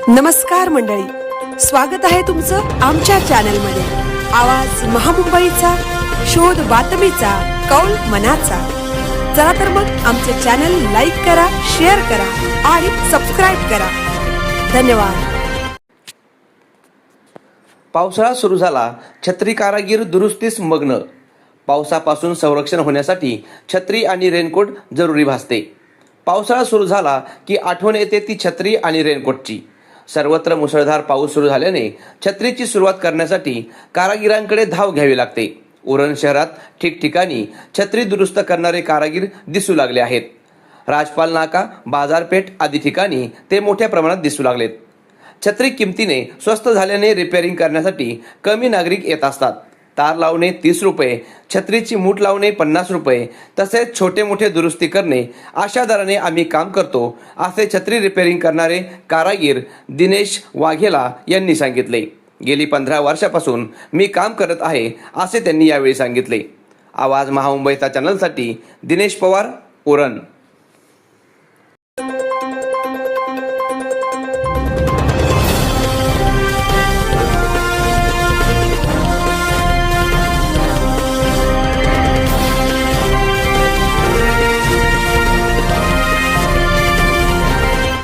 नमस्कार मंडळी, स्वागत आहे तुमचं आमच्या चॅनलमध्ये। आवाज महामुंबईचा, शोध बातमीचा, कौल मनाचा। चला तर मग आमचे चॅनल लाईक करा, शेअर करा आणि सबस्क्राईब करा। धन्यवाद। पावसाळा सुरू झाला, छत्री कारागीर दुरुस्तीस मग्न। पावसापासून संरक्षण होण्यासाठी छत्री आणि रेनकोट जरुरी भासते। पावसाळा सुरू झाला की आठवण येते ती छत्री आणि रेनकोटची। सर्वत्र मुसळधार पाऊस सुरू झाल्याने छत्रीची सुरुवात करण्यासाठी कारागिरांकडे धाव घ्यावी लागते। उरण शहरात ठिकठिकाणी छत्री दुरुस्त करणारे कारागीर दिसू लागले आहेत। राजपाल नाका, बाजारपेठ आदी ठिकाणी ते मोठ्या प्रमाणात दिसू लागलेत। छत्री किमतीने स्वस्त झाल्याने रिपेअरिंग करण्यासाठी कमी नागरिक येत असतात। तार लावणे 30 रुपये, छत्रीची मूठ लावणे 50 रुपये, तसेच छोटे मोठे दुरुस्ती करणे अशा दराने आम्ही काम करतो, असे छत्री रिपेअरिंग करणारे कारागीर दिनेश वाघेला यांनी सांगितले। गेली 15 वर्षापासून मी काम करत आहे, असे त्यांनी यावेळी सांगितले। आवाज महामुंबईचा चॅनलसाठी दिनेश पवार, उरण।